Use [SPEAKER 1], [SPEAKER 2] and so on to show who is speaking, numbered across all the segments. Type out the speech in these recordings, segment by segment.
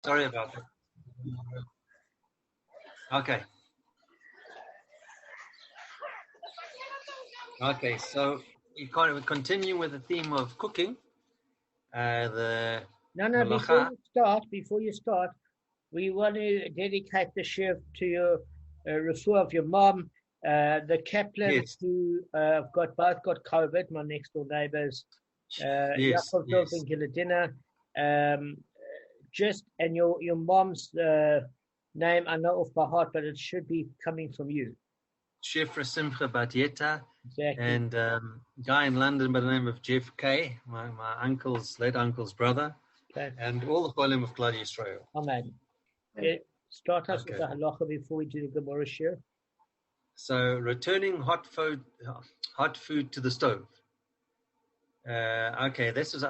[SPEAKER 1] Sorry about that. Okay. Okay, so we continue with the theme of cooking.
[SPEAKER 2] No, before you start, we want to dedicate the shift to your refuah of your mom, the Kaplan who both got COVID, my next door neighbors, Yaakov and Giladina, and your mom's name I know off by heart, but it should be coming from you.
[SPEAKER 1] Shifra Simcha Batieta,
[SPEAKER 2] exactly.
[SPEAKER 1] And guy in London by the name of Jeff K, my late uncle's brother, okay. And all the Cholim of Klal Yisrael.
[SPEAKER 2] Amen. Start us with the halacha before we do the Gemara share.
[SPEAKER 1] So, returning hot food to the stove. Okay, this is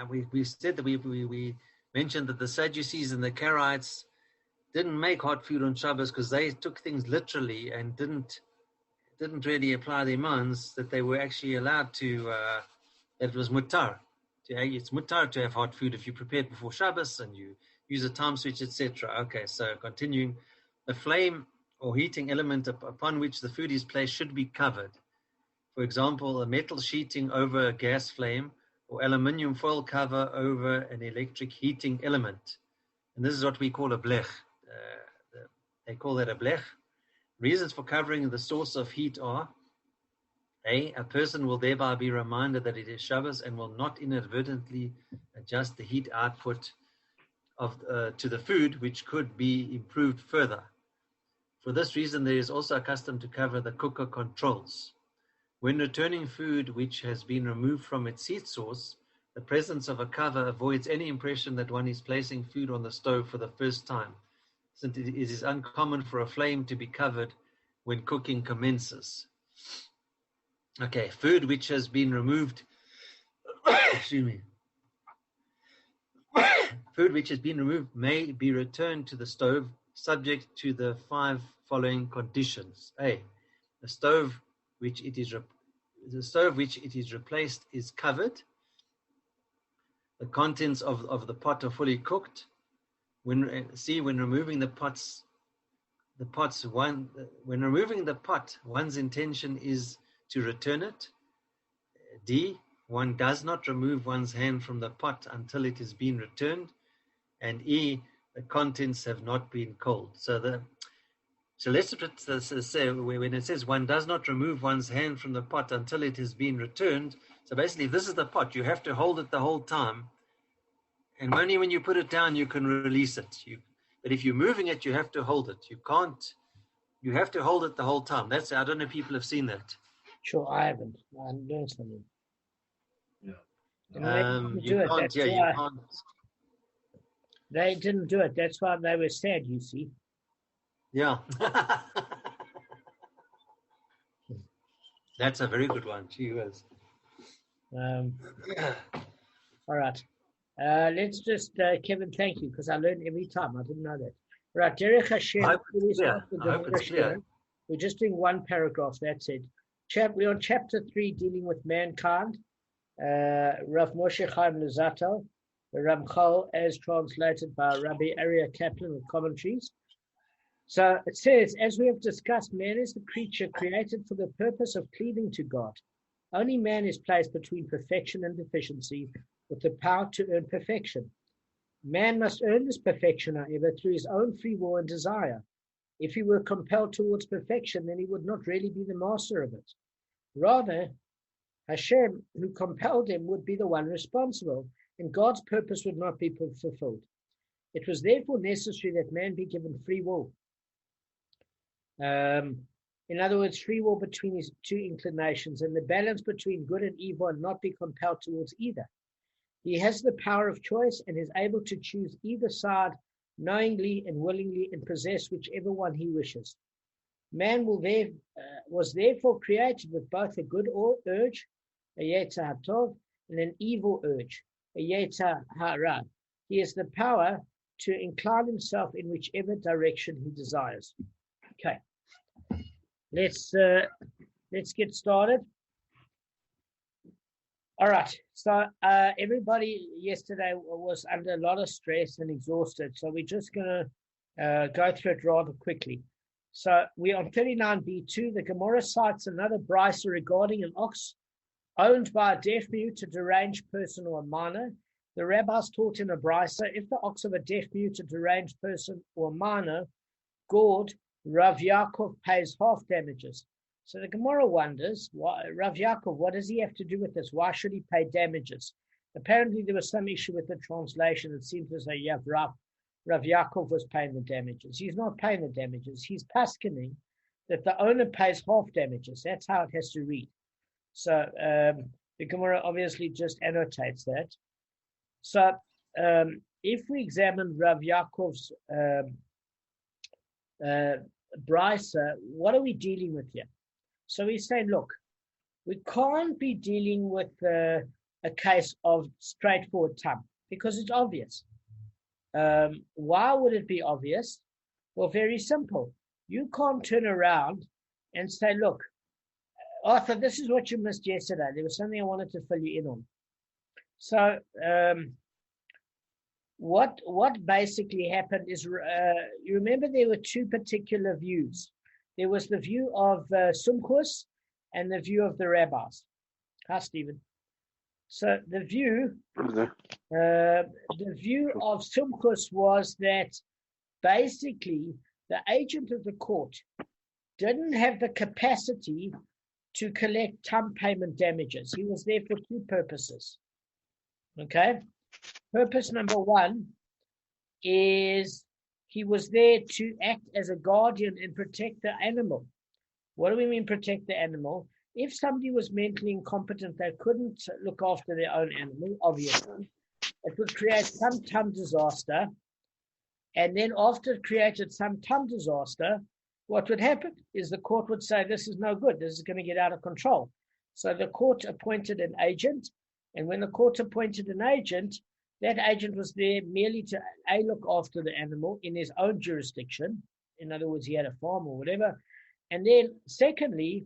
[SPEAKER 1] we said that we mentioned that the Sadducees and the Karaites didn't make hot food on Shabbos because they took things literally and didn't really apply the imams that they were actually allowed to. That it was mutar. It's mutar to have hot food if you prepare it before Shabbos and you use a time switch, etc. Okay, so continuing, the flame or heating element upon which the food is placed should be covered. For example, a metal sheeting over a gas flame or aluminium foil cover over an electric heating element. And this is what we call a blech. They call that a blech. Reasons for covering the source of heat are: A person will thereby be reminded that it is Shabbos and will not inadvertently adjust the heat output to the food, which could be improved further. For this reason, there is also a custom to cover the cooker controls. When returning food which has been removed from its heat source, the presence of a cover avoids any impression that one is placing food on the stove for the first time, since it is uncommon for a flame to be covered when cooking commences. Okay, food which has been removed, food which has been removed may be returned to the stove subject to the 5 following conditions. A, the stove which it is replaced is covered. The contents of the pot are fully cooked. When removing the pot, one's intention is to return it. D, one does not remove one's hand from the pot until it has been returned. And E, the contents have not been cold. So let's say when it says one does not remove one's hand from the pot until it has been returned. So basically, if this is the pot, you have to hold it the whole time. And only when you put it down, you can release it. But if you're moving it, you have to hold it. You have to hold it the whole time. I don't know if people have seen that.
[SPEAKER 2] Sure, I haven't. I learned something.
[SPEAKER 1] Yeah. You can't.
[SPEAKER 2] They didn't do it. That's why they were sad, you see.
[SPEAKER 1] Yeah. That's a very good one. Gee whiz.
[SPEAKER 2] All right. Let's just, Kevin, thank you, because I learn every time. I didn't know that. Right, Derech Hashem.
[SPEAKER 1] I hope it's clear.
[SPEAKER 2] We're just doing one paragraph, that's it. We're on chapter 3, dealing with mankind. Rav Moshe Chaim Luzzatto, the Ramchal, as translated by Rabbi Aryeh Kaplan with commentaries. So it says, as we have discussed, man is the creature created for the purpose of cleaving to God. Only man is placed between perfection and deficiency, with the power to earn perfection. Man must earn this perfection, however, through his own free will and desire. If he were compelled towards perfection, then he would not really be the master of it. Rather, Hashem, who compelled him, would be the one responsible, and God's purpose would not be fulfilled. It was therefore necessary that man be given free will. In other words, free will between his two inclinations, and the balance between good and evil, and not be compelled towards either. He has the power of choice and is able to choose either side knowingly and willingly and possess whichever one he wishes. Man was therefore created with both a good urge, a yetzer hatov, and an evil urge, a yetzer hara. He has the power to incline himself in whichever direction he desires. Okay, let's get started. All right. So everybody yesterday was under a lot of stress and exhausted. So we're just going to go through it rather quickly. So we're on 39b2. The Gemara cites another brisa regarding an ox owned by a deaf, mute, a deranged person, or a minor. The rabbis taught in a brisa, if the ox of a deaf, mute, a deranged person, or a minor gored, Rav Yaakov pays half damages. So the Gemara wonders, Rav Yaakov, what does he have to do with this? Why should he pay damages? Apparently there was some issue with the translation. It seems as though Rav Yaakov was paying the damages. He's not paying the damages. He's paskening that the owner pays half damages. That's how it has to read. So the Gemara obviously just annotates that. So if we examine Rav Yaakov's brisa, what are we dealing with here? So he's saying, look, we can't be dealing with a case of straightforward tam because it's obvious. Why would it be obvious? Well, very simple. You can't turn around and say, look, Arthur, this is what you missed yesterday. There was something I wanted to fill you in on. So what basically happened is, you remember there were two particular views. There was the view of Sumchus and the view of the rabbis. Hi, Stephen. So the view of Sumchus was that basically the agent of the court didn't have the capacity to collect tam payment damages. He was there for two purposes. Okay? Purpose number one is he was there to act as a guardian and protect the animal. What do we mean protect the animal? If somebody was mentally incompetent, they couldn't look after their own animal, obviously. It would create some tam disaster. And then after it created some tam disaster, what would happen is the court would say, this is no good. This is going to get out of control. So the court appointed an agent. And when the court appointed an agent, that agent was there merely to look after the animal in his own jurisdiction. In other words, he had a farm or whatever. And then secondly,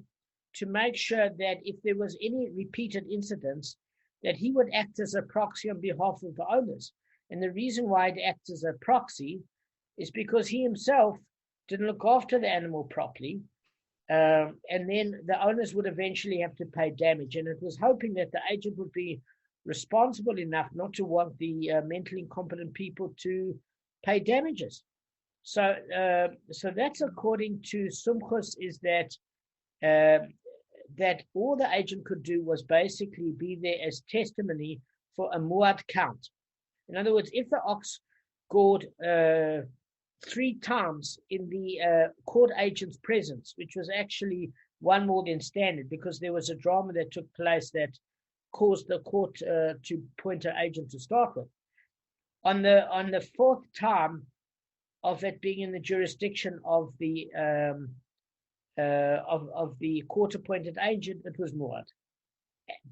[SPEAKER 2] to make sure that if there was any repeated incidents, that he would act as a proxy on behalf of the owners. And the reason why he'd act as a proxy is because he himself didn't look after the animal properly. And then the owners would eventually have to pay damage. And it was hoping that the agent would be responsible enough not to want the mentally incompetent people to pay damages. So that's according to Sumchus, is that that all the agent could do was basically be there as testimony for a muad count. In other words, if the ox gored 3 times in the court agent's presence, which was actually one more than standard, because there was a drama that took place that caused the court to appoint an agent to start with. On the 4th time of it being in the jurisdiction of the court-appointed agent, it was muad.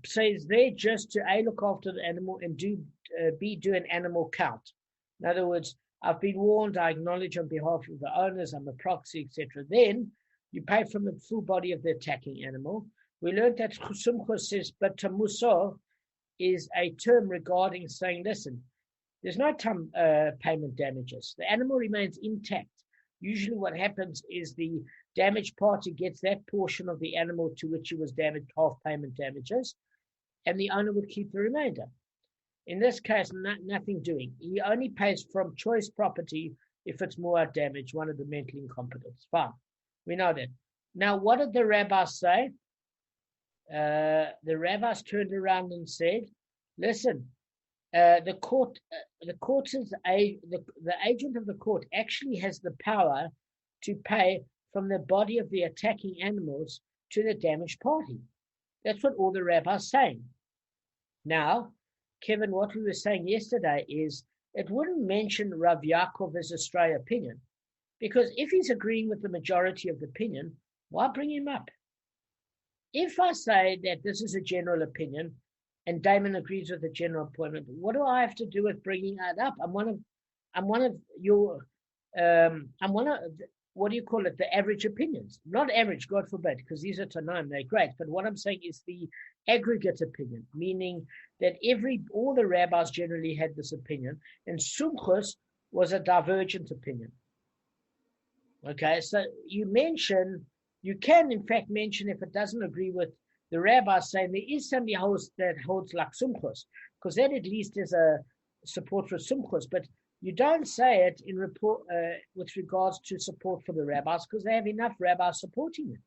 [SPEAKER 2] So it's there just to look after the animal and do an animal count. In other words, I've been warned, I acknowledge on behalf of the owners, I'm a proxy, etc. Then you pay from the full body of the attacking animal. We learned that Sumchus says, but tamuso is a term regarding saying, listen, there's no payment damages. The animal remains intact. Usually what happens is the damaged party gets that portion of the animal to which he was damaged, half payment damages, and the owner would keep the remainder. In this case, nothing doing. He only pays from choice property if it's more damage, one of the mentally incompetent. Fine. We know that. Now, what did the rabbis say? The rabbis turned around and said, listen, the agent of the court actually has the power to pay from the body of the attacking animals to the damaged party. That's what all the rabbis are saying. Now, Kevin, what we were saying yesterday is it wouldn't mention Rav Yaakov as a stray opinion, because if he's agreeing with the majority of the opinion, why bring him up? If I say that this is a general opinion and Damon agrees with the general opinion, what do I have to do with bringing that up? what do you call it? The average opinions. Not average, God forbid, because these are Tanaim, they're great. But what I'm saying is the aggregate opinion, meaning that all the rabbis generally had this opinion, and Sumchus was a divergent opinion. Okay, so you can in fact mention if it doesn't agree with the rabbis, saying there is some Yahos that holds like Sumchus, because that at least is a support for Sumchus, but you don't say it in report with regards to support for the rabbis, because they have enough rabbis supporting it,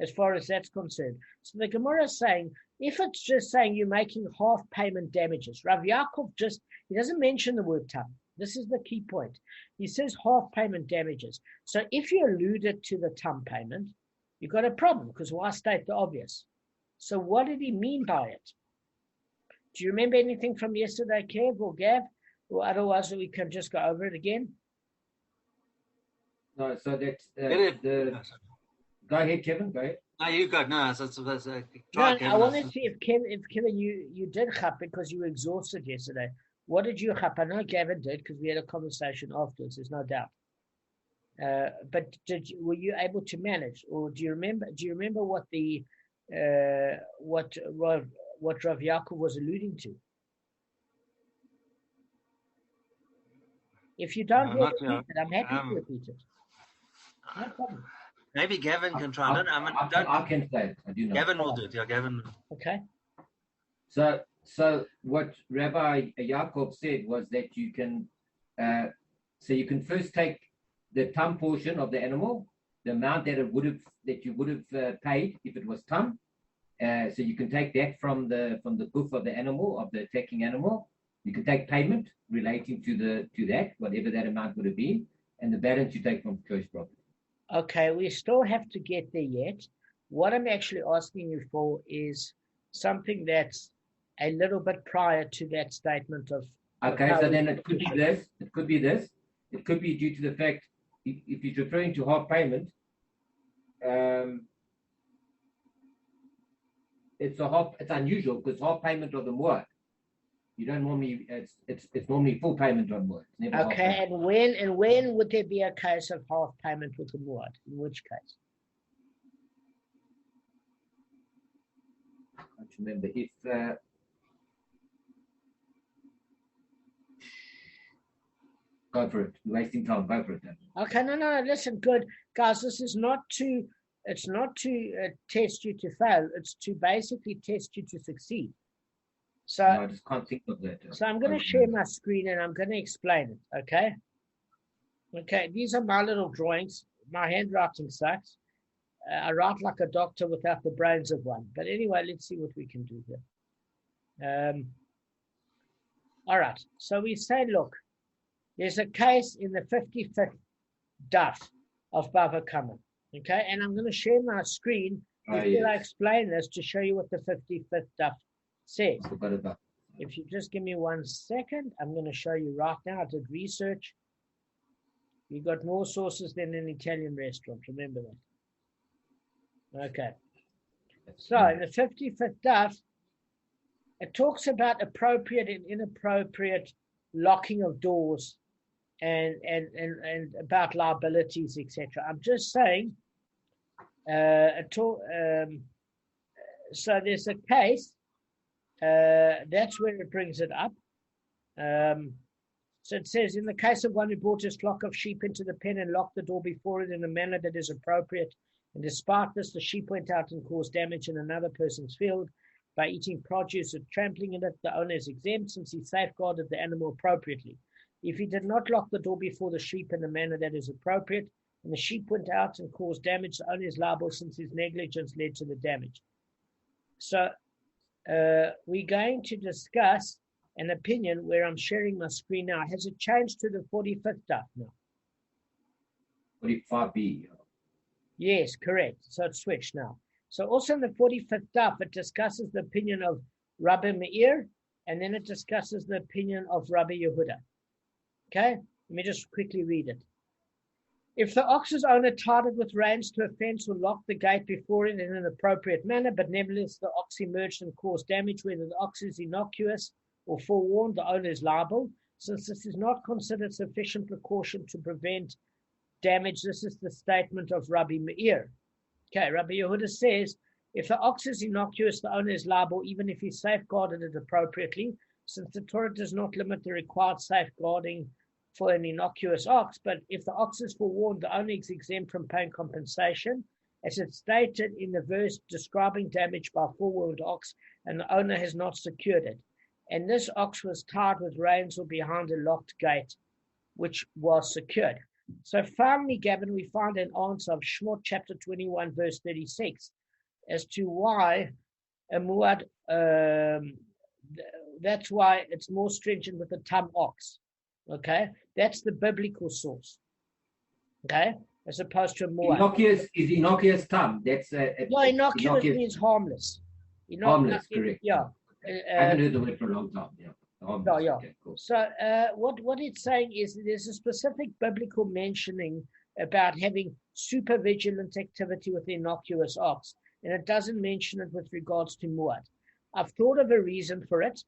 [SPEAKER 2] as far as that's concerned. So the Gemara is saying, if it's just saying you're making half payment damages, Rav Yaakov he doesn't mention the word tam. This is the key point. He says half payment damages. So if you alluded to the tam payment, you've got a problem, because why state the obvious? So what did he mean by it? Do you remember anything from yesterday, Kev or Gav? Or otherwise we can just go over it again?
[SPEAKER 3] No, so that's go ahead, Kevin, go ahead.
[SPEAKER 1] No, you go. No,
[SPEAKER 2] I want to see if Kevin, you did chap because you were exhausted yesterday. What did you chap? I know Gavin did because we had a conversation afterwards, there's no doubt. But were you able to manage, or do you remember what the what Rav Yaakov was alluding to? If you don't repeat it, I'm happy to repeat it. No problem.
[SPEAKER 1] Maybe Gavin can try.
[SPEAKER 3] I can say it. I do know.
[SPEAKER 1] Gavin will do it. Yeah, Gavin.
[SPEAKER 2] Okay.
[SPEAKER 3] So what Rabbi Yaakov said was that you can first take the tam portion of the animal, the amount that you would have paid if it was tam. So you can take that from the goof of the animal, of the attacking animal. You can take payment relating to that, whatever that amount would have been, and the balance you take from choice property.
[SPEAKER 2] Okay, we still have to get there yet. What I'm actually asking you for is something that's a little bit prior to that statement of.
[SPEAKER 3] Okay, so then it could be this. It could be this. It could be due to the fact if you're referring to half payment, it's unusual because half payment of the muad. You don't normally. It's normally full payment on muad.
[SPEAKER 2] Okay, and when would there be a case of half payment with the muad? In which case?
[SPEAKER 3] I can't remember if. Go for it. You're wasting time. Go for it then.
[SPEAKER 2] Okay, no. Listen, good guys. This is not to. It's not to test you to fail. It's to basically test you to succeed. So
[SPEAKER 3] I just can't think of that.
[SPEAKER 2] So I'm going to share my screen and I'm going to explain it. Okay. Okay. These are my little drawings. My handwriting sucks. I write like a doctor without the brains of one. But anyway, let's see what we can do here. All right. So we say, look, there's a case in the 55th daf of Bava Kamma. Okay. And I'm going to share my screen before I explain this to show you what the 55th daf says. If you just give me 1 second, I'm going to show you right now. I did research. You got more sources than an Italian restaurant. Remember that. Okay. So in the 55th daf, it talks about appropriate and inappropriate locking of doors and about liabilities, etc. I'm just saying. So there's a case. That's where it brings it up. So it says, in the case of one who brought his flock of sheep into the pen and locked the door before it in a manner that is appropriate, and despite this, the sheep went out and caused damage in another person's field by eating produce or trampling in it, the owner is exempt since he safeguarded the animal appropriately. If he did not lock the door before the sheep in a manner that is appropriate, and the sheep went out and caused damage, the owner is liable since his negligence led to the damage. So we're going to discuss an opinion where I'm sharing my screen now. Has it changed to the 45th daf now?
[SPEAKER 3] 45b.
[SPEAKER 2] Yes, correct. So it's switched now. So also in the 45th daf, it discusses the opinion of Rabbi Meir, and then it discusses the opinion of Rabbi Yehuda. Okay, let me just quickly read it. If the ox's owner tied it with reins to a fence or locked the gate before it in an appropriate manner, but nevertheless the ox emerged and caused damage, whether the ox is innocuous or forewarned, the owner is liable. Since this is not considered sufficient precaution to prevent damage. This is the statement of Rabbi Meir. Okay, Rabbi Yehuda says, if the ox is innocuous, the owner is liable even if he safeguarded it appropriately, since the Torah does not limit the required safeguarding for an innocuous ox. But if the ox is forewarned, the owner is exempt from paying compensation, as it's stated in the verse describing damage by a forewarned ox, and the owner has not secured it. And this ox was tied with reins or behind a locked gate, which was secured. So finally, Gavin, we find an answer of Shmot chapter 21, verse 36, as to why a muad, that's why it's more stringent with the tam ox. Okay, that's the biblical source. Okay, as opposed to a muad.
[SPEAKER 3] Innocuous tam. That's
[SPEAKER 2] innocuous means harmless.
[SPEAKER 3] Harmless, correct.
[SPEAKER 2] Yeah.
[SPEAKER 3] I haven't heard the word for a long time. Yeah. Harmless.
[SPEAKER 2] Yeah.
[SPEAKER 3] Okay, cool.
[SPEAKER 2] So what it's saying is there's a specific biblical mentioning about having super vigilant activity with the innocuous ox, and it doesn't mention it with regards to muad. I've thought of a reason for it,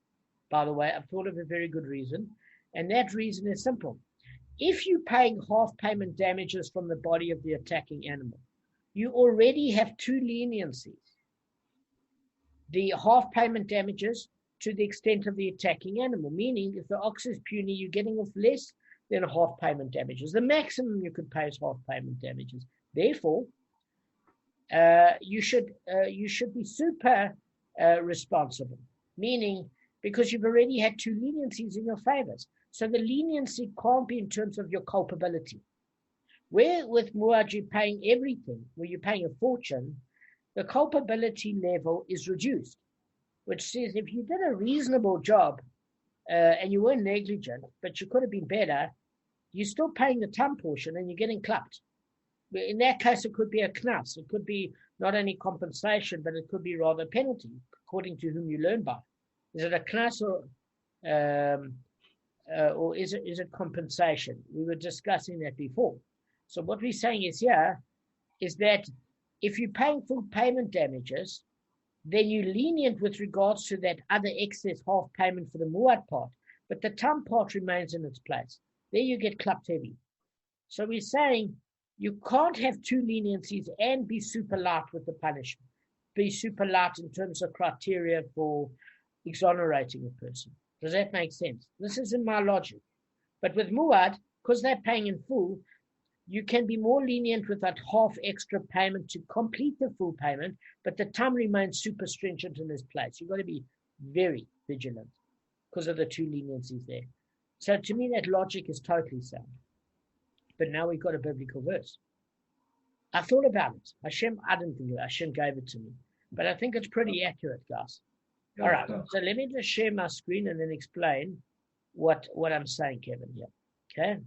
[SPEAKER 2] by the way. I've thought of a very good reason, and that reason is simple. If you're paying half payment damages from the body of the attacking animal, you already have two leniencies. The half payment damages to the extent of the attacking animal, meaning if the ox is puny, you're getting off less than half payment damages. The maximum you could pay is half payment damages. Therefore, you should be super responsible, meaning because you've already had two leniencies in your favors. So the leniency can't be in terms of your culpability. Where with muad you're paying everything, where you're paying a fortune, the culpability level is reduced, which says if you did a reasonable job and you weren't negligent, but you could have been better, you're still paying the tam portion and you're getting clapped. In that case, it could be a knas. It could be not only compensation, but it could be rather penalty, according to whom you learn by. Is it a knas or is it compensation? We were discussing that before. So what we're saying is here is that if you're paying full payment damages, then you're lenient with regards to that other excess half payment for the muad part, but the tam part remains in its place. There you get clapped heavy. So we're saying you can't have two leniencies and be super light with the punishment. Be super light in terms of criteria for exonerating a person. Does that make sense? This isn't my logic. But with muad, because they're paying in full, you can be more lenient with that half extra payment to complete the full payment, but the tam remains super stringent in this place. You've got to be very vigilant because of the two leniencies there. So to me, that logic is totally sound. But now we've got a biblical verse. I thought about it. I didn't think it. Hashem gave it to me. But I think it's pretty accurate, guys. All right. So let me just share my screen and then explain what I'm saying, Kevin, here. Okay.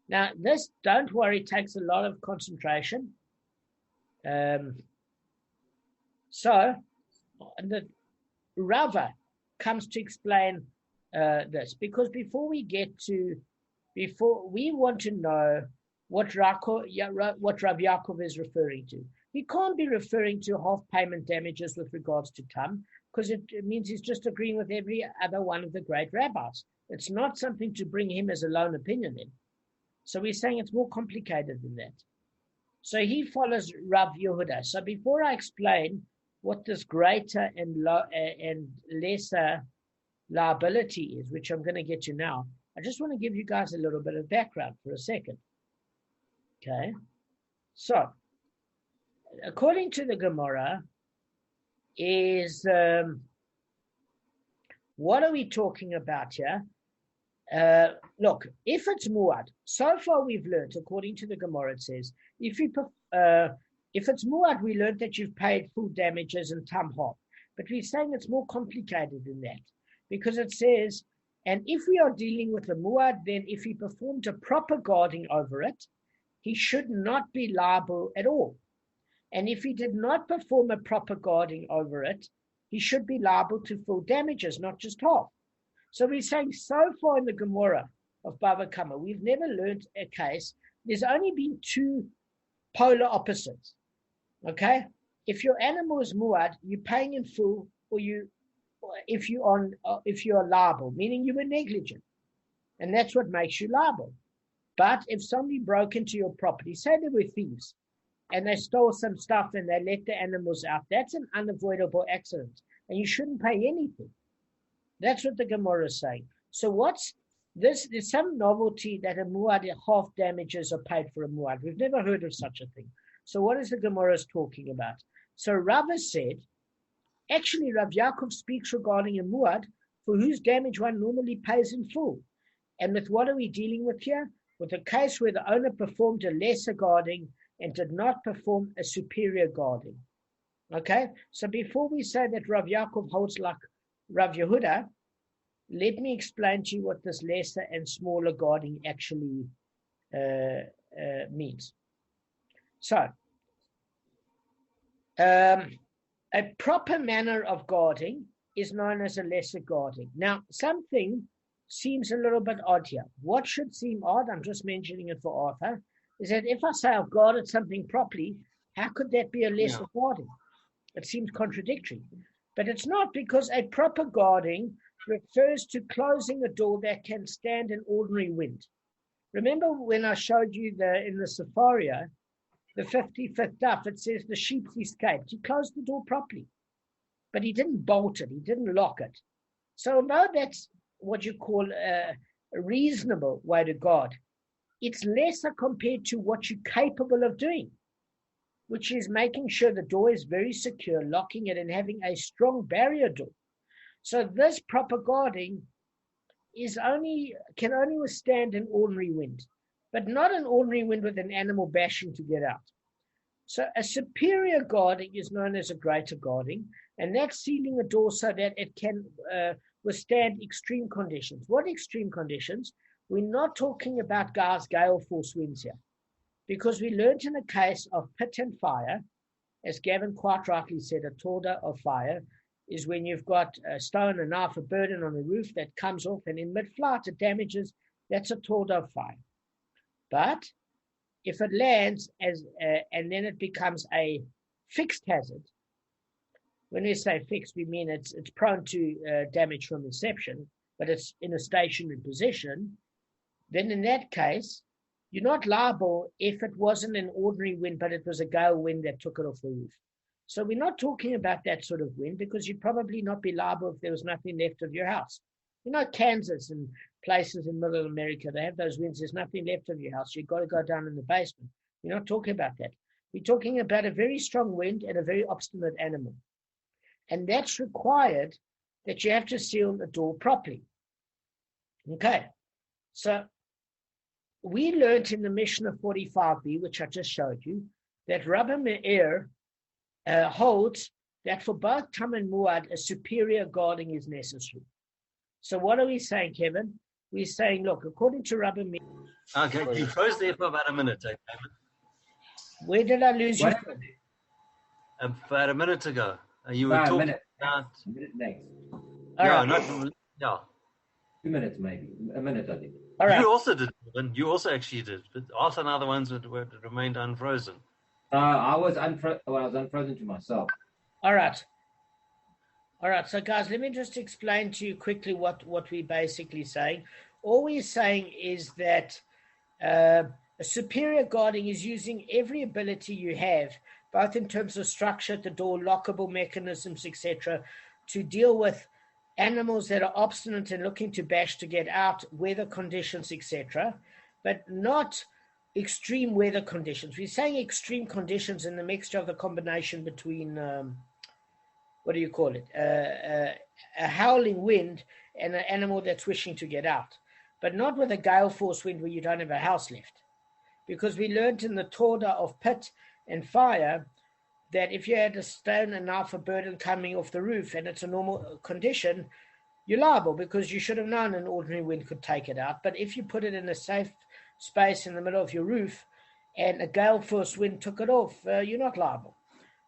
[SPEAKER 2] Now, this, don't worry, takes a lot of concentration. So, the Rava comes to explain this, because before we want to know what Rav Yaakov is referring to. He can't be referring to half payment damages with regards to tam, because it means he's just agreeing with every other one of the great rabbis. It's not something to bring him as a lone opinion in. So we're saying it's more complicated than that. So he follows Rav Yehuda. So before I explain what this greater and lesser liability is, which I'm going to get to now, I just want to give you guys a little bit of background for a second. Okay. So, according to the Gemara, is what are we talking about here? Look, if it's muad, so far we've learned, according to the Gemara, it says, if it's muad, we learned that you've paid full damages and tam half. But we're saying it's more complicated than that, because it says, and if we are dealing with a muad, then if he performed a proper guarding over it, he should not be liable at all. And if he did not perform a proper guarding over it, he should be liable to full damages, not just half. So we're saying so far in the Gemara of Bava Kamma, we've never learned a case. There's only been two polar opposites. Okay? If your animal is muad, you're paying in full, or if you are liable, meaning you were negligent. And that's what makes you liable. But if somebody broke into your property, say they were thieves, and they stole some stuff and they let the animals out, that's an unavoidable accident, and you shouldn't pay anything. That's what the Gemara is saying. So what's this? There's some novelty that a muad, half damages are paid for a muad. We've never heard of such a thing. So what is the Gemara talking about? So Rava said, actually Rav Yaakov speaks regarding a muad for whose damage one normally pays in full. And with what are we dealing with here? With a case where the owner performed a lesser guarding and did not perform a superior guarding. Okay, so before we say that Rav Yaakov holds like Rav Yehuda, let me explain to you what this lesser and smaller guarding actually means. So, a proper manner of guarding is known as a lesser guarding. Now, something seems a little bit odd here. What should seem odd, I'm just mentioning it for Arthur, is that if I say I've guarded something properly, how could that be a lesser guarding? It seems contradictory. But it's not, because a proper guarding refers to closing a door that can stand an ordinary wind. Remember when I showed you in the Sefaria, the 55th daf, it says the sheep escaped. He closed the door properly, but he didn't bolt it. He didn't lock it. So although that's what you call a reasonable way to guard, it's lesser compared to what you're capable of doing, which is making sure the door is very secure, locking it, and having a strong barrier door. So this proper guarding can only withstand an ordinary wind, but not an ordinary wind with an animal bashing to get out. So a superior guarding is known as a greater guarding, and that's sealing a door so that it can withstand extreme conditions. What extreme conditions? We're not talking about gale force winds here, because we learned in a case of pit and fire, as Gavin quite rightly said, a torda of fire is when you've got a stone, a knife, a burden on a roof that comes off, and in mid-flight it damages. That's a torda of fire. But if it lands and then it becomes a fixed hazard, when we say fixed, we mean it's prone to damage from inception, but it's in a stationary position, then in that case, you're not liable if it wasn't an ordinary wind, but it was a gale wind that took it off the roof. So we're not talking about that sort of wind, because you'd probably not be liable if there was nothing left of your house. You know, Kansas and places in middle America, they have those winds, there's nothing left of your house. You've got to go down in the basement. We're not talking about that. We're talking about a very strong wind and a very obstinate animal. And that's required that you have to seal the door properly. Okay. So we learned in the Mishnah 45b, which I just showed you, that Rabbi Meir holds that for both Tam and Muad, a superior guarding is necessary. So what are we saying, Kevin? We're saying, look, according to Rabbi Meir...
[SPEAKER 1] Okay, you froze there for about a minute, David.
[SPEAKER 2] Where did I lose you?
[SPEAKER 1] About a minute ago. You were talking about...
[SPEAKER 3] A minute next.
[SPEAKER 1] Yeah.
[SPEAKER 3] 2 minutes maybe. A minute, I think.
[SPEAKER 2] All right.
[SPEAKER 1] You also did, you also actually did, but Arthur and other ones remained unfrozen.
[SPEAKER 3] I was unfrozen to myself.
[SPEAKER 2] All right. So guys, let me just explain to you quickly what we're basically saying. All we're saying is that a superior guarding is using every ability you have, both in terms of structure at the door, lockable mechanisms, etc., to deal with animals that are obstinate and looking to bash to get out, weather conditions, etc., but not extreme weather conditions. We're saying extreme conditions in the mixture of the combination between, a howling wind and an animal that's wishing to get out, but not with a gale force wind where you don't have a house left. Because we learned in the Torah of pit and fire that if you had a stone, a knife, a burden coming off the roof and it's a normal condition, you're liable, because you should have known an ordinary wind could take it out. But if you put it in a safe space in the middle of your roof and a gale force wind took it off, you're not liable.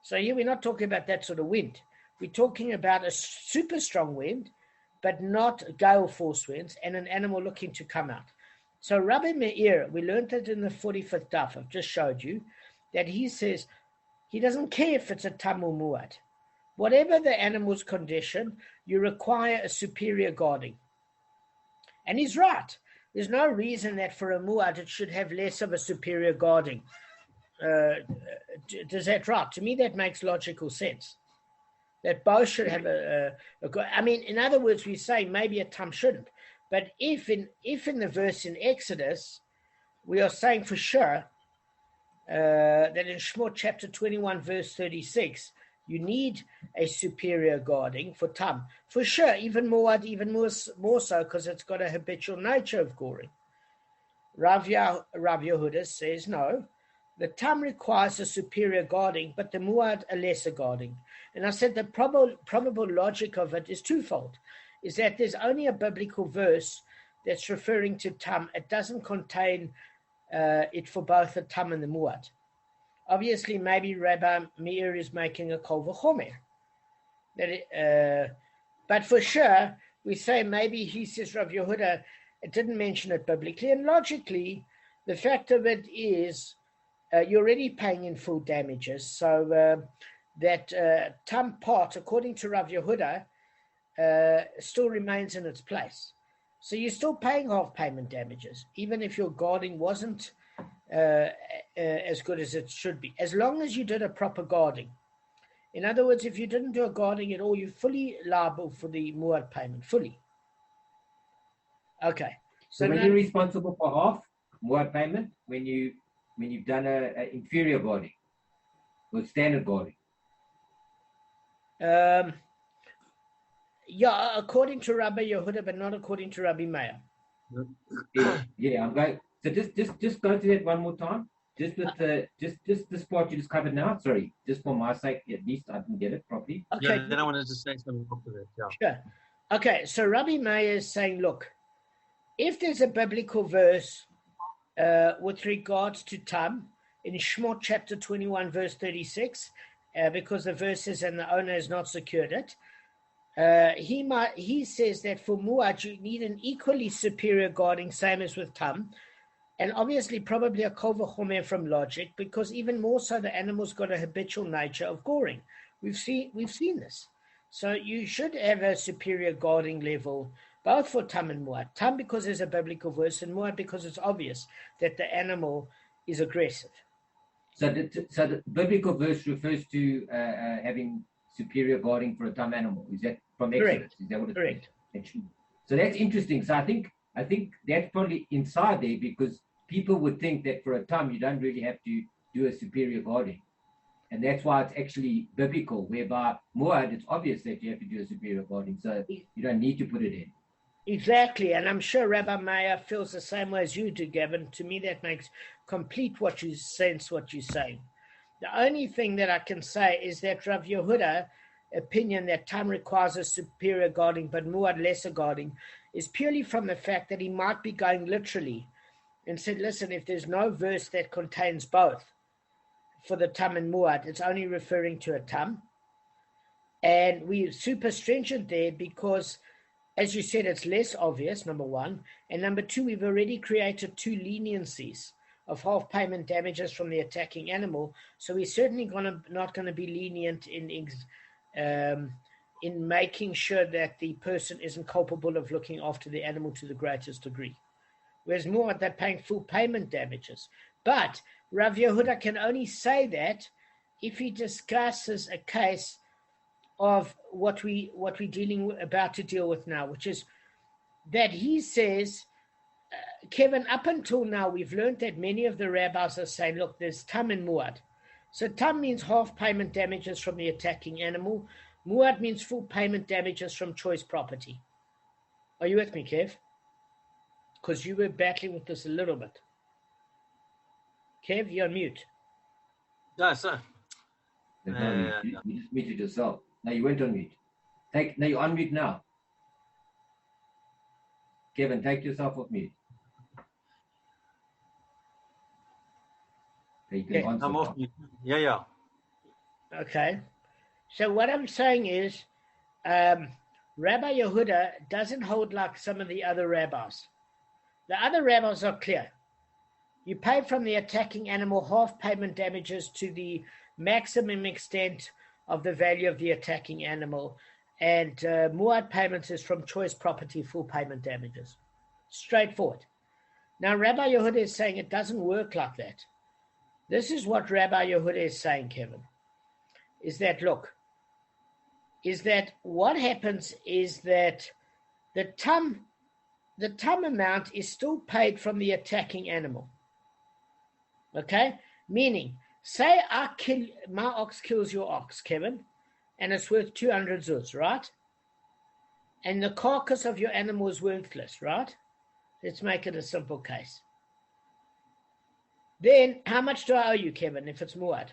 [SPEAKER 2] So here we're not talking about that sort of wind. We're talking about a super strong wind, but not gale force winds and an animal looking to come out. So Rabbi Meir, we learned it in the 45th daf, I've just showed you, that he says he doesn't care if it's a tam or muad. Whatever the animal's condition, you require a superior guarding. And he's right. There's no reason that for a muad it should have less of a superior guarding. Does that right? To me, that makes logical sense. That both should have I mean, in other words, we say maybe a tam shouldn't. But if in the verse in Exodus, we are saying for sure that in Shemot chapter 21, verse 36, you need a superior guarding for tam. For sure, even more so, because it's got a habitual nature of goring. Rav Yehuda says no. The tam requires a superior guarding, but the muad a lesser guarding. And I said the probable logic of it is twofold, is that there's only a biblical verse that's referring to tam. It doesn't contain it for both the tam and the muad. Obviously, maybe Rabbi Meir is making a kol v'chomer. But for sure, we say maybe he says Rav Yehuda, it didn't mention it biblically. And logically, the fact of it is you're already paying in full damages. So that tam part, according to Rav Yehuda, still remains in its place. So you're still paying half payment damages, even if your guarding wasn't as good as it should be, as long as you did a proper guarding. In other words, if you didn't do a guarding at all, you're fully liable for the muad payment, fully. Okay.
[SPEAKER 3] So when you're responsible for half muad payment, when you've done a inferior guarding or standard guarding?
[SPEAKER 2] Yeah, according to Rabbi Yehuda, but not according to Rabbi Meir.
[SPEAKER 3] Yeah, I'm going. So just go to that one more time. Just with just this part you just covered now. Sorry, just for my sake, at least I didn't get it properly.
[SPEAKER 2] Okay.
[SPEAKER 1] Yeah, then I wanted to say something after that. Yeah.
[SPEAKER 2] Sure. Okay, so Rabbi Meir is saying, look, if there's a biblical verse with regards to tam in Shemot chapter 21, verse 36, because the verse says and the owner has not secured it, he says that for muad you need an equally superior guarding, same as with tam, and obviously probably a kol v'chomer from logic, because even more so the animal's got a habitual nature of goring. We've seen this. So you should have a superior guarding level, both for tam and muad. Tam because there's a biblical verse, and muad because it's obvious that the animal is aggressive.
[SPEAKER 3] So the biblical verse refers to having superior guarding for a tam animal. Is that from Exodus?
[SPEAKER 2] Correct.
[SPEAKER 3] Is that what it's
[SPEAKER 2] Correct.
[SPEAKER 3] So that's interesting. So I think that's probably inside there, because people would think that for a tam you don't really have to do a superior guarding. And that's why it's actually biblical, whereby muad, it's obvious that you have to do a superior guarding, so you don't need to put it in.
[SPEAKER 2] Exactly, and I'm sure Rabbi Meir feels the same way as you do, Gavin. To me, that makes complete what you're saying. The only thing that I can say is that Rav Yehuda opinion that tam requires a superior guarding, but muad lesser guarding, is purely from the fact that he might be going literally and said, listen, if there's no verse that contains both for the tam and muad, it's only referring to a tam. And we're super stringent there because, as you said, it's less obvious, number one. And number two, we've already created two leniencies of half payment damages from the attacking animal. So we're certainly not going to be lenient in making sure that the person isn't culpable of looking after the animal to the greatest degree. Whereas more, they're paying full payment damages. But Rav Yehuda can only say that if he discusses a case of what we're about to deal with now, which is that he says, Kevin, up until now, we've learned that many of the rabbis are saying, look, there's tam and muad. So tam means half payment damages from the attacking animal. Muad means full payment damages from choice property. Are you with me, Kev? Because you were battling with this a little bit. Kev, you're on mute.
[SPEAKER 1] No, sir.
[SPEAKER 3] You just muted yourself. No, you went on mute. Now you're on mute now. Kevin, take yourself off mute. So you can answer.
[SPEAKER 1] I'm off mute. Yeah.
[SPEAKER 2] Okay. So what I'm saying is, Rabbi Yehuda doesn't hold like some of the other rabbis. The other rabbis are clear. You pay from the attacking animal half payment damages to the maximum extent of the value of the attacking animal, and muad payments is from choice property full payment damages. Straightforward. Now, Rabbi Yehuda is saying it doesn't work like that. This is what Rabbi Yehuda is saying, Kevin, is that, look, is that what happens is that the tam amount is still paid from the attacking animal. Okay? Meaning, say my ox kills your ox, Kevin, and it's worth 200 zuz, right? And the carcass of your animal is worthless, right? Let's make it a simple case. Then, how much do I owe you, Kevin, if it's muad?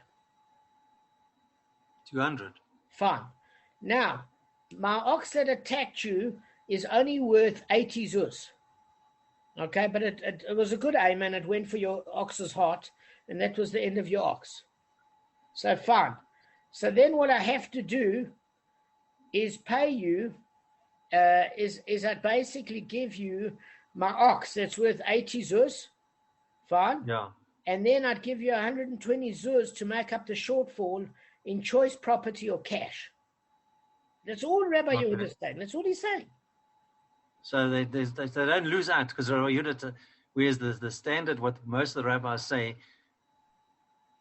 [SPEAKER 1] 200.
[SPEAKER 2] Fine. Now, my ox that attacked you is only worth 80 zuz. Okay, but it was a good aim and it went for your ox's heart, and that was the end of your ox. So fine. So then what I have to do is pay you, is I basically give you my ox that's worth 80 zuz. Fine.
[SPEAKER 1] Yeah.
[SPEAKER 2] And then I'd give you 120 zuz to make up the shortfall in choice property or cash. That's all Rabbi Yehuda is saying. That's all he's saying.
[SPEAKER 1] So they don't lose out, because whereas the standard, what most of the rabbis say,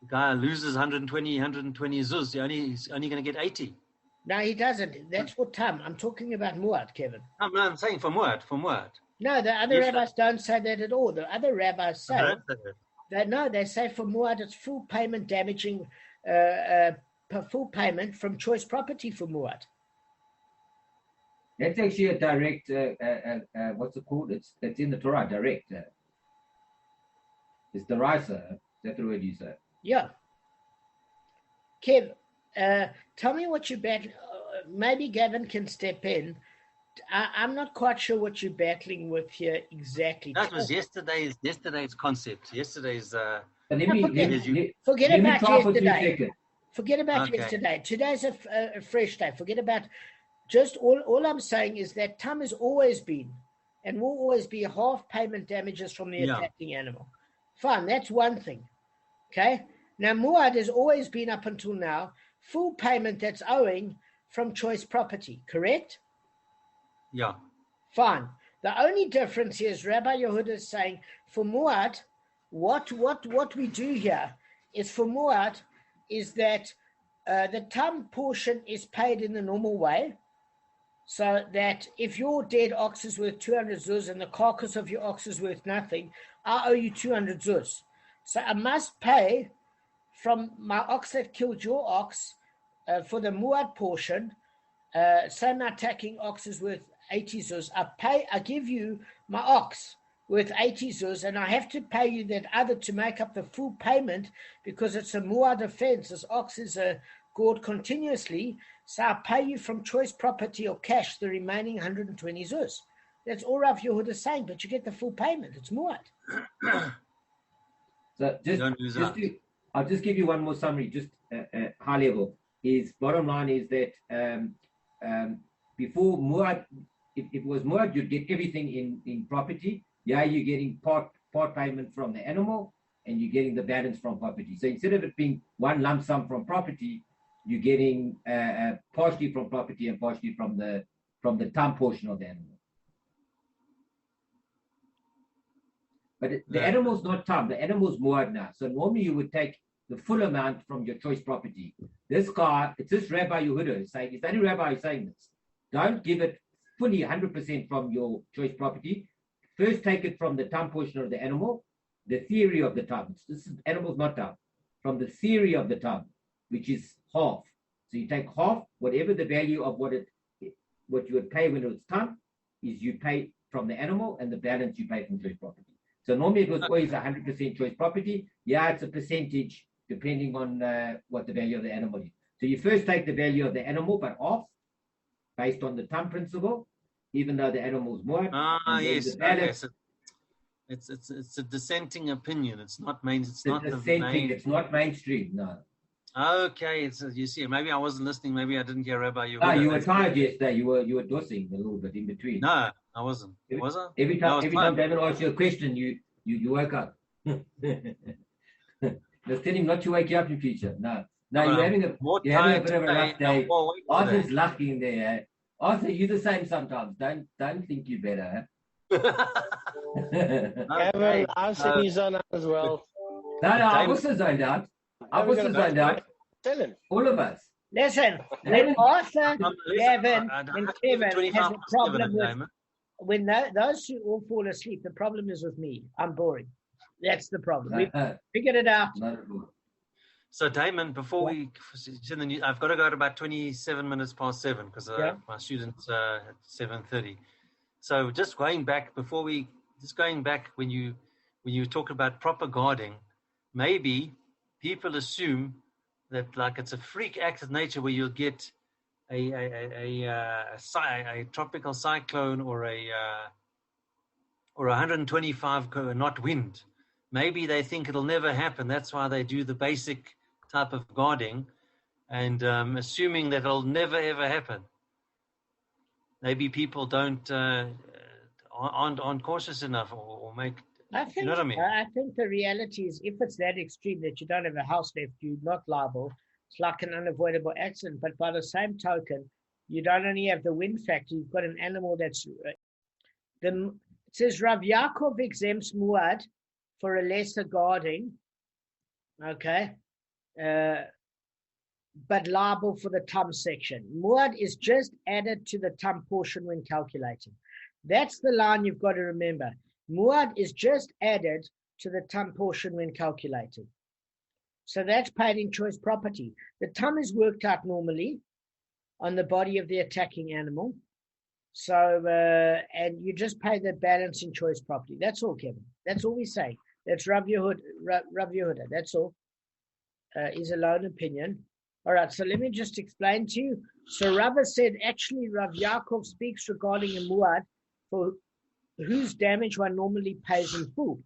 [SPEAKER 1] the guy loses 120 zuz, he's only going to get 80.
[SPEAKER 2] No, he doesn't. That's for tam. I'm talking about muad, Kevin.
[SPEAKER 1] I'm saying for muad.
[SPEAKER 2] No, the other rabbis don't say that at all. The other rabbis say they say for muad it's full payment damaging, full payment from choice property for muad.
[SPEAKER 3] That's actually a direct, what's it called? It's in the Torah, direct. It's the Risa. That's the word you say.
[SPEAKER 2] Yeah. Kev, tell me what you bet. Maybe Gavin can step in. I'm not quite sure what you're battling with here exactly.
[SPEAKER 1] That was yesterday's concept. Yesterday's.
[SPEAKER 2] Forget about yesterday. Forget about yesterday. Today's a fresh day. Forget about. Just all I'm saying is that tam has always been and will always be half payment damages from the attacking animal. Fine, that's one thing. Okay? Now, muad has always been up until now full payment that's owing from choice property, correct?
[SPEAKER 1] Yeah.
[SPEAKER 2] Fine. The only difference here is Rabbi Yehuda is saying for muad, what we do here is for muad is that the tam portion is paid in the normal way. So that if your dead ox is worth 200 zuz and the carcass of your ox is worth nothing, I owe you 200 zuz. So I must pay from my ox that killed your ox for the muad portion. Say my attacking ox is worth 80 zuz. I give you my ox worth 80 zuz, and I have to pay you that other to make up the full payment because it's a muad offense. This ox is gored continuously. So I pay you from choice property or cash the remaining 120 zuz. That's all Rav Yehuda is saying, but you get the full payment. It's muad.
[SPEAKER 3] So I'll just give you one more summary, just high level. Bottom line is that before muad, if it was muad, you'd get everything in property. Yeah, you're getting part payment from the animal, and you're getting the balance from property. So instead of it being one lump sum from property, you're getting partially from property and partially from the tam portion of the animal. But the animal's not tam, the animal's muad now. So normally you would take the full amount from your choice property. This guy, it's this Rabbi Yehuda is saying, it's the only rabbi who's saying this. Don't give it fully 100% from your choice property. First take it from the tam portion of the animal, the theory of the tam. This animal's not tam. From the theory of the tam, which is half. So you take half, whatever the value of what you would pay when it was tam, is you pay from the animal, and the balance you pay from choice property. So normally it was always 100% choice property. Yeah, it's a percentage depending on what the value of the animal is. So you first take the value of the animal, but off, based on the tam principle, even though the animal is more.
[SPEAKER 1] Yes. It's a dissenting opinion. It's not main. It's not the main.
[SPEAKER 3] It's not mainstream. No.
[SPEAKER 1] Okay, you see, maybe I wasn't listening. Maybe I didn't hear Rabbi.
[SPEAKER 3] You were tired yesterday. You were dosing a little bit in between.
[SPEAKER 1] No, I wasn't. Was I?
[SPEAKER 3] Every time Damon asked you a question, you woke up. Just tell him not to wake you up in future. No, you're having a bit of a rough day. Arthur's lucky in there. Arthur, you're the same sometimes. Don't think you're better.
[SPEAKER 4] Kevin, I've seen you zone out as well.
[SPEAKER 3] No, I've also zoned out. I've also zoned out.
[SPEAKER 4] Tell him.
[SPEAKER 3] All of us.
[SPEAKER 2] Listen, when Arthur, Gavin, and Kevin has a
[SPEAKER 1] 25
[SPEAKER 2] problem with,
[SPEAKER 1] Damon.
[SPEAKER 2] when those two all fall asleep, the problem is with me. I'm boring. That's the problem. We figured it out.
[SPEAKER 1] So Damon, before we send the news, I've got to go at about 27 minutes past 7 because my students at 7:30. So just going back when you talk about proper guarding, maybe people assume that like it's a freak act of nature where you'll get a tropical cyclone or a 125 knot wind. Maybe they think it'll never happen. That's why they do the basic type of guarding, and assuming that it'll never ever happen. Maybe people aren't cautious enough or make. You know what I mean?
[SPEAKER 2] I think the reality is, if it's that extreme that you don't have a house left, you're not liable. It's like an unavoidable accident. But by the same token, you don't only have the wind factor, you've got an animal that's. It says Rav Yaakov exempts muad for a lesser guarding, okay, but liable for the tum section. Muad is just added to the tum portion when calculating. That's the line you've got to remember. Muad is just added to the tum portion when calculating. So that's paid in choice property. The tum is worked out normally on the body of the attacking animal. So, and you just pay the balance in choice property. That's all, Kevin. That's all we say. That's Rav Yehuda. That's all. Is a lone opinion. All right, so let me just explain to you. So Rava said, actually, Rav Yaakov speaks regarding a muad for whose damage one normally pays in full.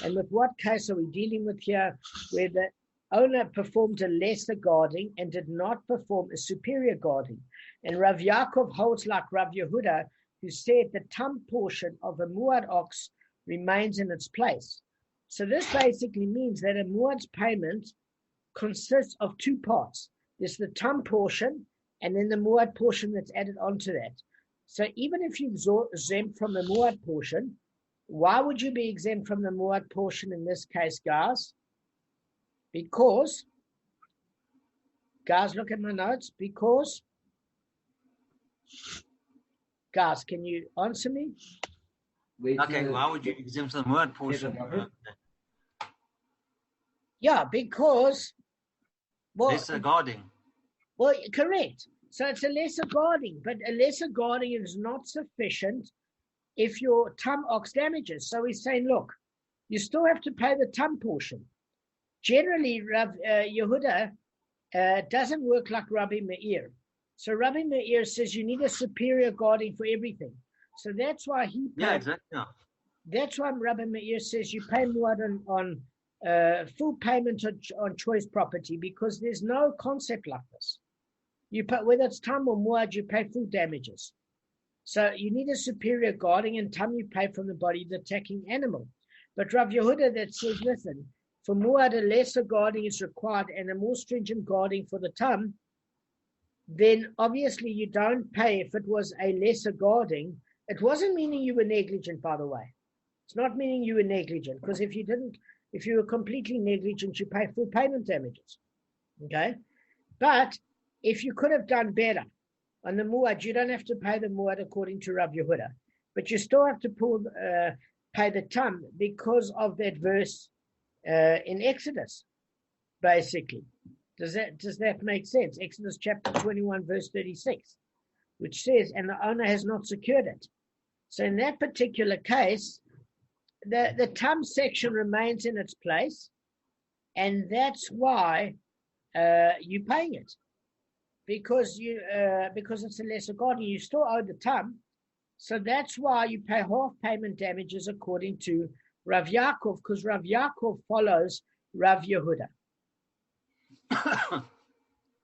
[SPEAKER 2] And with what case are we dealing with here, where the owner performed a lesser guarding and did not perform a superior guarding? And Rav Yaakov holds like Rav Yehuda, who said the tum portion of a muad ox remains in its place. So this basically means that a muad's payment consists of two parts. There's the tum portion, and then the muad portion that's added onto that. So even if you're exempt from the muad portion, why would you be exempt from the muad portion in this case, guys? Because, guys, look at my notes. Because, guys, can you answer me?
[SPEAKER 1] Okay, why would you exempt from the muad portion?
[SPEAKER 2] Yeah, because... Well,
[SPEAKER 1] lesser guarding.
[SPEAKER 2] Well, correct. So it's a lesser guarding, but a lesser guarding is not sufficient if your tum ox damages. So he's saying, look, you still have to pay the tum portion. Generally, Rav Yehuda doesn't work like Rabbi Meir. So Rabbi Meir says you need a superior guarding for everything. So that's why he pays.
[SPEAKER 1] Yeah, exactly. Yeah.
[SPEAKER 2] That's why Rabbi Meir says you pay muad on full payment on choice property, because there's no concept like this. You pay, whether it's tum or muad, you pay full damages. So you need a superior guarding, and tum you pay from the body of the attacking animal. But Rav Yehuda that says, listen, for muad a lesser guarding is required and a more stringent guarding for the tum, then obviously you don't pay if it was a lesser guarding. It wasn't meaning you were negligent, by the way. It's not meaning you were negligent, because if you were completely negligent, you pay full payment damages. Okay? But if you could have done better on the muad, you don't have to pay the muad according to Rav Yehuda, but you still have to pay the tum because of that verse in Exodus, basically. Does that make sense? Exodus chapter 21, verse 36, which says, and the owner has not secured it. So in that particular case, the tum section remains in its place, and that's why you're paying it, because it's a lesser guarding. You still owe the tum, so that's why you pay half payment damages according to Rav Yaakov, because Rav Yaakov follows Rav Yehuda.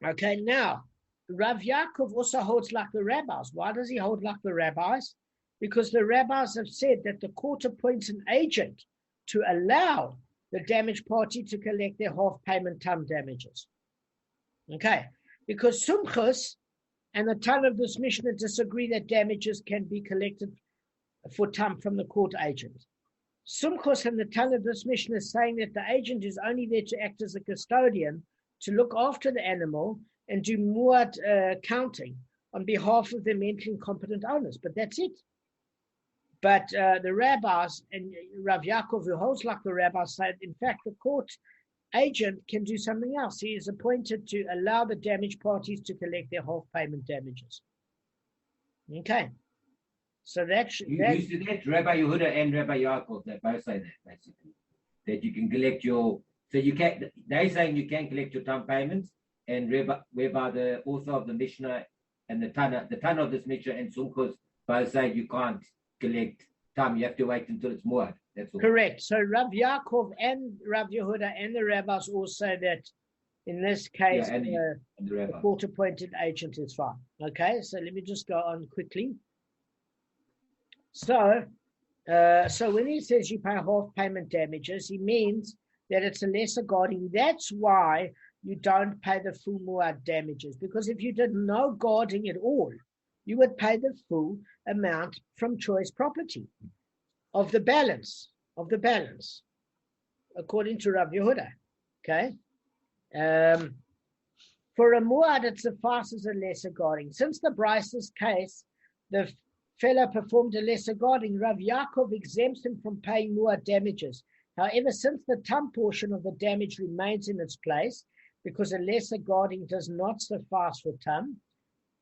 [SPEAKER 2] Okay, now Rav Yaakov also holds like the rabbis. Why does he hold like the rabbis? Because the rabbis have said that the court appoints an agent to allow the damaged party to collect their half payment tum damages. Okay, because Sumchus and the ton of this Mishnah disagree that damages can be collected for tam from the court agent. Sumkos and the Tana of this mission is saying that the agent is only there to act as a custodian, to look after the animal and do muad counting on behalf of the mentally incompetent owners. But that's it. But the rabbis and Rav Yaakov, who holds like the rabbis, said, in fact, the court agent can do something else. He is appointed to allow the damaged parties to collect their half payment damages. Okay. So that's
[SPEAKER 3] that Rabbi Yehuda and Rabbi Yaakov, they both say that basically. That you can collect your, so you can, they're saying you can collect your time payments, and whereby the author of the Mishnah and the Tana of this Mishnah and Sumkos both say you can't collect time, you have to wait until it's muad. That's all.
[SPEAKER 2] Correct. So Rav Yaakov and Rav Yehuda and the rabbis all say that in this case, the court-appointed agent is fine. Okay, so let me just go on quickly. So when he says you pay half payment damages, he means that it's a lesser guarding. That's why you don't pay the full muad damages, because if you did no guarding at all, you would pay the full amount from choice property of the balance, according to Rav Yehuda. Okay. For a muad, it suffices a lesser guarding. Since the Bryce's case, the fellow performed a lesser guarding, Rav Yaakov exempts him from paying muad damages. However, since the tam portion of the damage remains in its place, because a lesser guarding does not suffice for tam,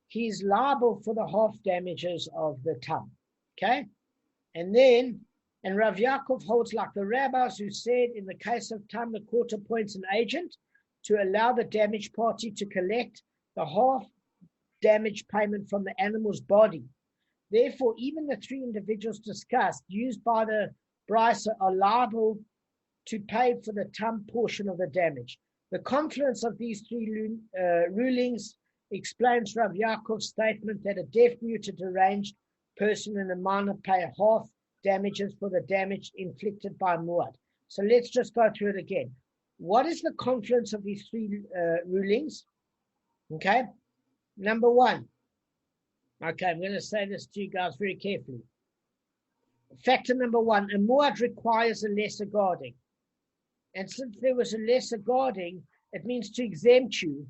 [SPEAKER 2] he is liable for the half damages of the tam. Okay? And Rav Yaakov holds like the rabbis who said in the case of tam, the court appoints an agent to allow the damaged party to collect the half damage payment from the animal's body. Therefore, even the three individuals discussed, used by the Brycer, are liable to pay for the tam portion of the damage. The confluence of these three rulings explains Rav Yaakov's statement that a deaf-mute or deranged person and a minor pay half damages for the damage inflicted by muad. So let's just go through it again. What is the confluence of these three rulings? Okay. Number one. Okay, I'm going to say this to you guys very carefully. Factor number one, a muad requires a lesser guarding. And since there was a lesser guarding, it means to exempt you,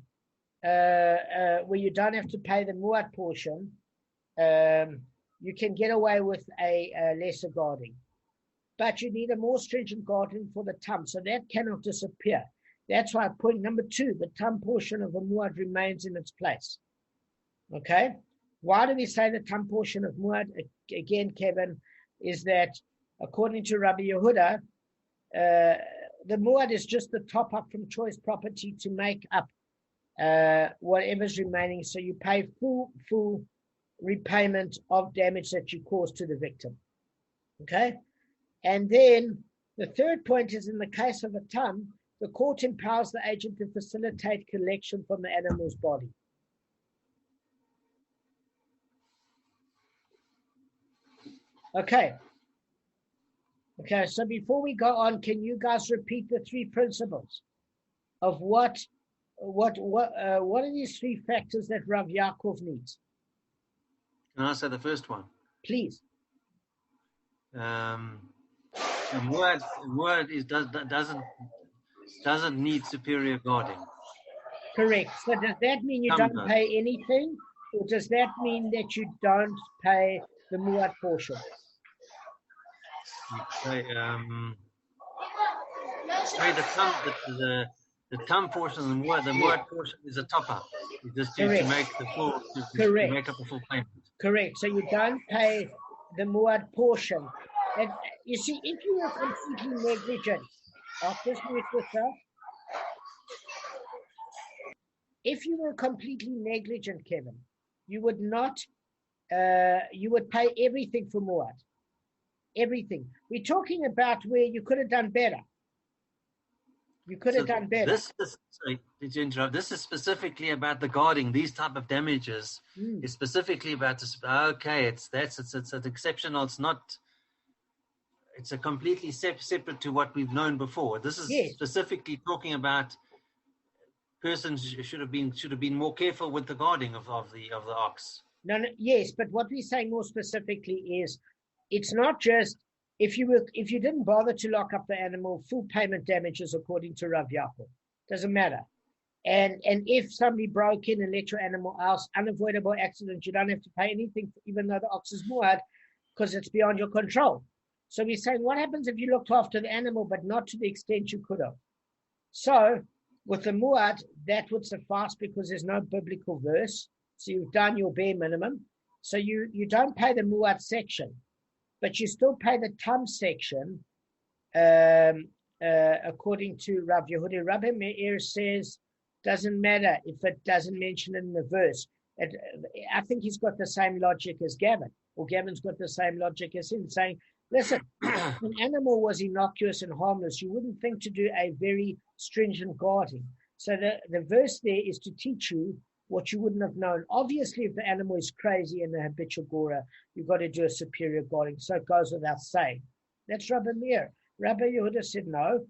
[SPEAKER 2] where you don't have to pay the muad portion, you can get away with a lesser guarding. But you need a more stringent guarding for the tam, so that cannot disappear. That's why point number two, the tam portion of the muad remains in its place. Okay? Why do we say the tam portion of muad? Again, Kevin, is that according to Rabbi Yehuda, the muad is just the top up from choice property to make up whatever's remaining. So you pay full repayment of damage that you caused to the victim. Okay? And then the third point is in the case of a tam, the court empowers the agent to facilitate collection from the animal's body. Okay, so before we go on, can you guys repeat the three principles of what are these three factors that Rav Yaakov needs?
[SPEAKER 1] Can I say the first one?
[SPEAKER 2] Please.
[SPEAKER 1] The word doesn't need superior guarding.
[SPEAKER 2] Correct. So does that mean you don't pay anything, or does that mean that you don't pay the muad portion?
[SPEAKER 1] The tam portion and the muad portion is a top up. You just to make the full to make up the full payment.
[SPEAKER 2] Correct. So you don't pay the muad portion. And you see, if you were completely negligent, if you were completely negligent, Kevin, you would not. You would pay everything for muad. Everything. We're talking about where you could have done better. You could have done better.
[SPEAKER 1] Did you interrupt? This is specifically about the guarding. These type of damages is specifically about this. Okay, it's an exceptional. It's not. It's a completely separate to what we've known before. This is specifically talking about persons should have been more careful with the guarding of the ox.
[SPEAKER 2] No, yes, but what we're saying more specifically is it's not just if you didn't bother to lock up the animal, full payment damages according to Rav Yaakov. Doesn't matter. And if somebody broke in and let your animal out, unavoidable accident, you don't have to pay anything, even though the ox is muad, because it's beyond your control. So we're saying, what happens if you looked after the animal, but not to the extent you could have? So with the muad, that would suffice because there's no biblical verse. So you've done your bare minimum. So you don't pay the muad section, but you still pay the tam section, according to Rav Yehuda. Rabbi Meir says, doesn't matter if it doesn't mention it in the verse. I think he's got the same logic as Gavin, or Gavin's got the same logic as him, saying, listen, if an animal was innocuous and harmless, you wouldn't think to do a very stringent guarding. So the verse there is to teach you what you wouldn't have known. Obviously, if the animal is crazy and a habitual gorer, you've got to do a superior guarding. So it goes without saying. That's Rabbi Meir. Rabbi Yehuda said no.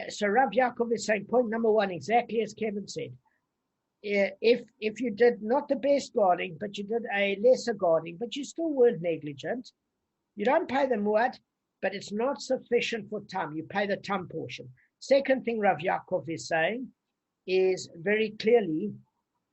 [SPEAKER 2] So Rav Yaakov is saying, point number one, exactly as Kevin said. If you did not the best guarding, but you did a lesser guarding, but you still weren't negligent, you don't pay the muad, but it's not sufficient for tam. You pay the tam portion. Second thing Rav Yaakov is saying is very clearly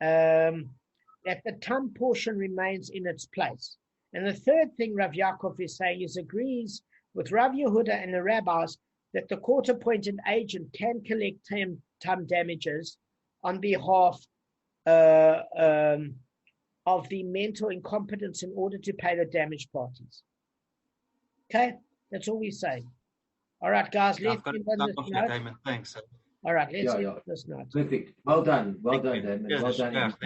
[SPEAKER 2] that the tam portion remains in its place. And the third thing Rav Yaakov is saying is agrees with Rav Yehuda and the rabbis that the court-appointed agent can collect tam damages on behalf of the mental incompetence in order to pay the damaged parties. Okay, that's all we say. All right, guys, let's end on this note.
[SPEAKER 1] Damon. Thanks.
[SPEAKER 2] All right, let's end on this note.
[SPEAKER 3] Perfect. Well done,
[SPEAKER 1] Thank
[SPEAKER 3] Damon. Well done.
[SPEAKER 1] Thank